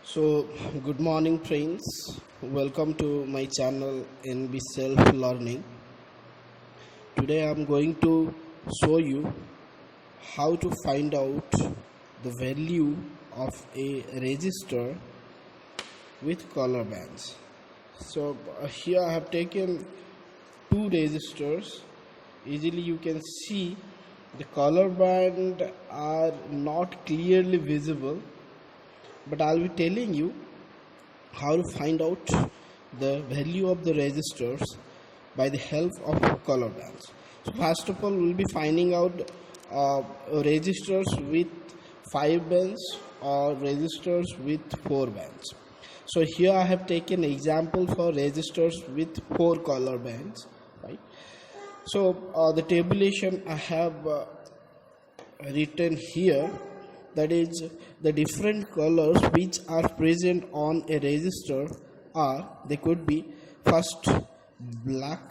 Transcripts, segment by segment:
So, good morning, friends. Welcome to my channel NB Self Learning. Today, I'm going to show you how to find out the value of a resistor with color bands. So, here I have taken two resistors. Easily, you can see the color band are not clearly visible, but I'll be telling you how to find out the value of the resistors by the help of color bands. So first of all, we'll be finding out resistors with 5 bands or resistors with 4 bands. So here I have taken example for resistors with 4 color bands, right? So the tabulation I have written here, that is the different colors which are present on a resistor they could be first black,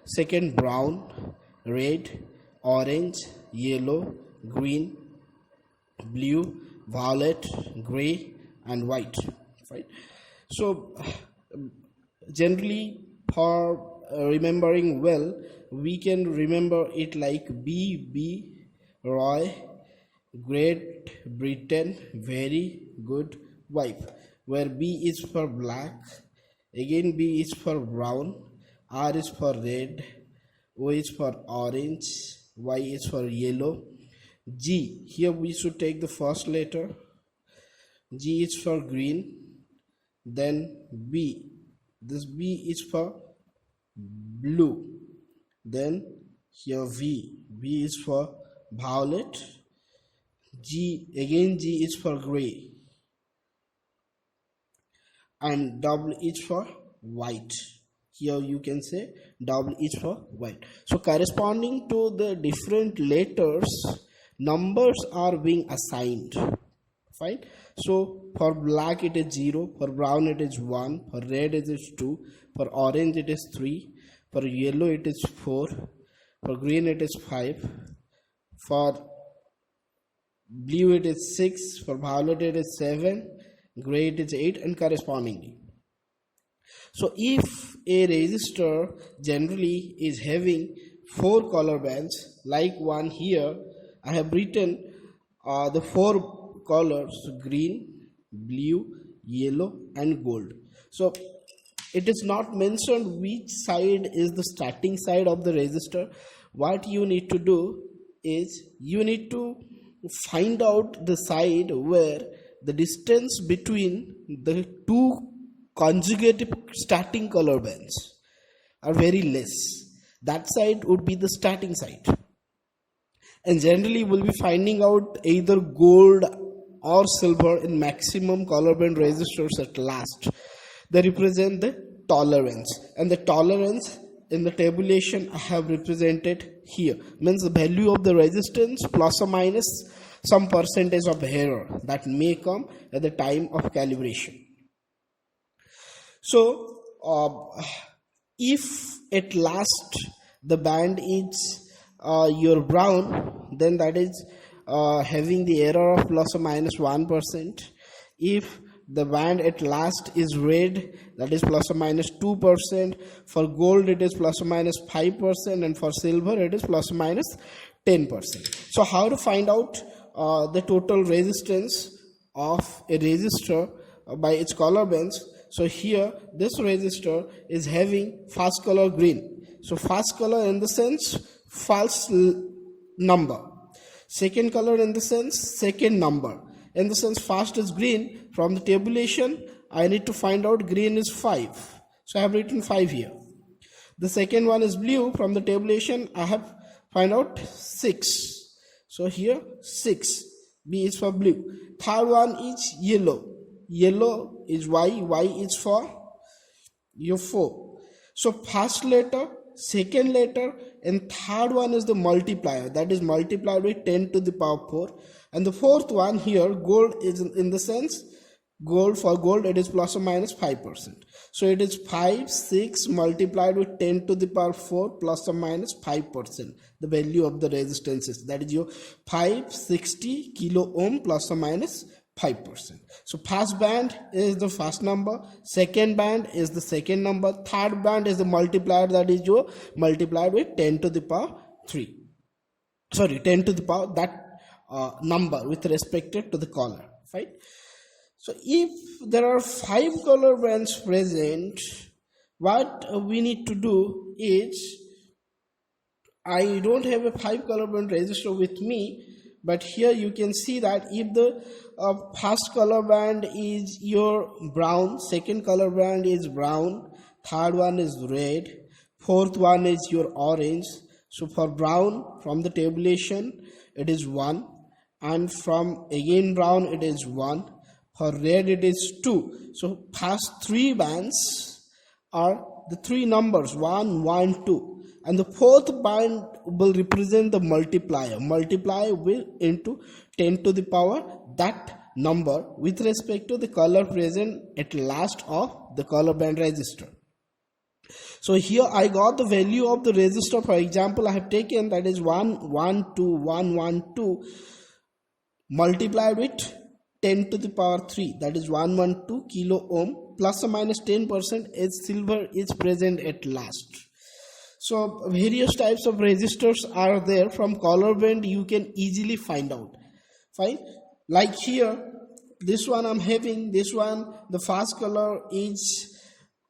second brown, red, orange, yellow, green, blue, violet, gray and white, right? So generally for remembering well, we can remember it like BB Roy, Great Britain, very good wife, where B is for black, again B is for brown, R is for red, O is for orange, Y is for yellow, G, here we should take the first letter, G is for green, then B, this B is for blue, then here V is for violet, G is for gray, and W is for white. Here you can say W is for white. So corresponding to the different letters, numbers are being assigned, fine. So for black it is 0, for brown it is 1, for red it is 2, for orange it is 3, for yellow it is 4, for green it is 5, for blue it is 6, for violet it is 7, gray it is 8, and correspondingly. So if a resistor generally is having 4 color bands, like one here, I have written the 4 colors: green, blue, yellow and gold. So it is not mentioned which side is the starting side of the resistor. What you need to do is you need to find out the side where the distance between the two conjugative starting color bands are very less. That side would be the starting side, and generally we'll be finding out either gold or silver in maximum color band resistors at last. They represent the tolerance, and the tolerance in the tabulation I have represented here, means the value of the resistance plus or minus some percentage of error that may come at the time of calibration. So if at last the band is your brown, then that is having the error of plus or minus 1%. If the band at last is red, that is plus or minus 2%. For gold it is plus or minus 5%, and for silver it is plus or minus 10%. So how to find out the total resistance of a resistor by its color bands? So here this resistor is having first color green. So first color in the sense first number, second color in the sense second number. In the sense first is green, from the tabulation I need to find out green is 5. So I have written 5 here. The second one is blue, from the tabulation I have find out 6. So here 6. B is for blue. Third one is yellow. Yellow is Y. Y is for your 4. So first letter, second letter and third one is the multiplier, that is multiplied with 10 to the power 4. And the fourth one here, gold, is in the sense gold, for gold it is plus or minus 5%. So it is 5, 6 multiplied with 10 to the power 4 plus or minus 5%. The value of the resistances, that is your 560 kilo ohm plus or minus 5%. So first band is the first number, second band is the second number, third band is the multiplier, that is your multiplied with 10 to the power 3. Sorry, 10 to the power that number with respect to the color, right? So if there are 5 color bands present, what we need to do is, I don't have a 5 color band resistor with me, but here you can see that if the first color band is your brown, second color band is brown, third one is red, fourth one is your orange. So for brown, from the tabulation it is 1, and from again brown it is 1, for red it is 2. So first 3 bands are the 3 numbers 1, 1, 2, and the fourth band will represent the multiplier. Multiplier will into 10 to the power that number with respect to the color present at last of the color band resistor. So here I got the value of the resistor. For example, I have taken that is 1, 1, 2, 1, 1, 2 multiplied with 10 to the power 3, that is 112 kilo ohm, plus or minus 10% as silver is present at last. So various types of resistors are there. From color band you can easily find out. Fine. Like here, this one I'm having, this one, the first color is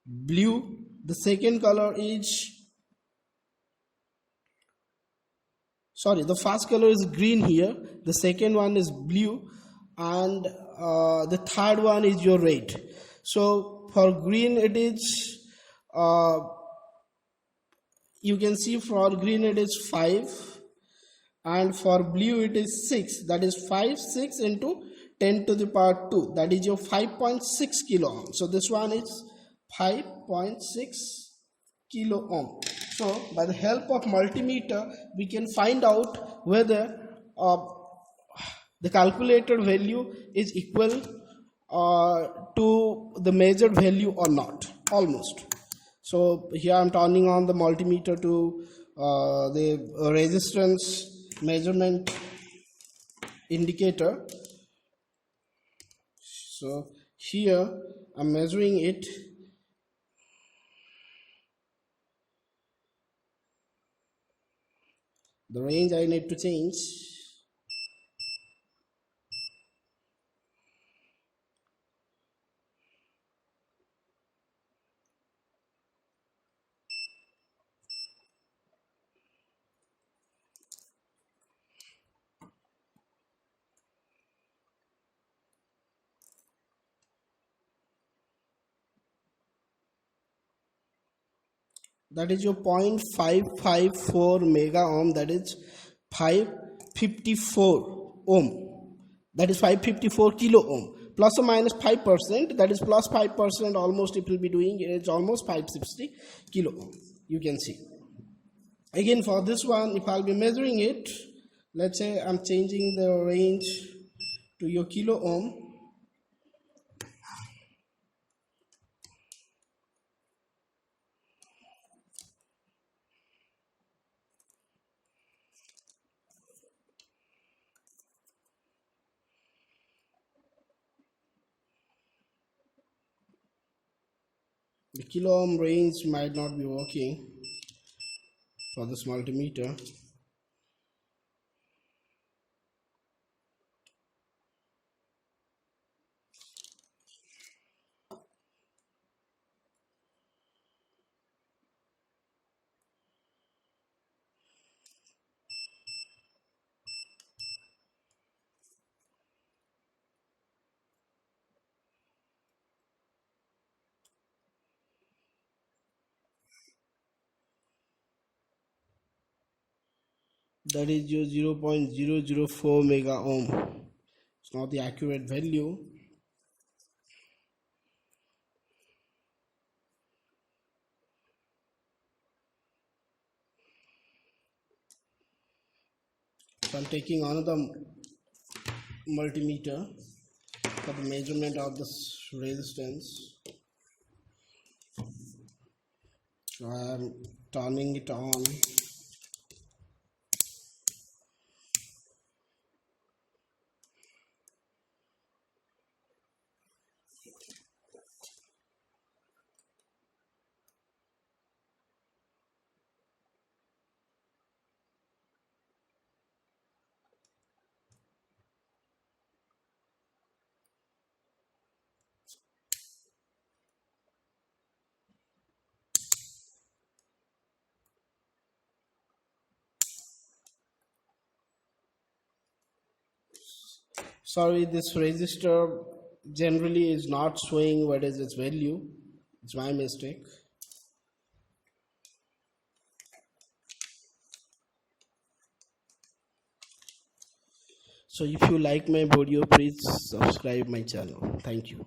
blue, the second color is, sorry, the first color is green here, the second one is blue, and the third one is your red. So for green it is you can see for green it is 5, and for blue it is 6, that is 5, 6 into 10 to the power 2, that is your 5.6 kilo ohm. So this one is 5.6 kilo ohm. So by the help of multimeter we can find out whether the calculated value is equal to the measured value or not, almost. So here I am turning on the multimeter to the resistance measurement indicator. So here I am measuring it. The range I need to change. That is your 0.554 mega ohm, that is 554 ohm, that is 554 kilo ohm, plus or minus 5%, that is plus 5%, almost it will be doing, it's almost 560 kilo ohm, you can see. Again for this one, if I'll be measuring it, let's say I'm changing the range to your kilo ohm. The kilo ohm range might not be working for this multimeter. That is your 0.004 mega ohm. It's not the accurate value. So I'm taking another multimeter for the measurement of this resistance. So I am turning it on. Sorry, this resistor generally is not showing what is its value. It's my mistake. So if you like my video, please subscribe my channel. Thank you.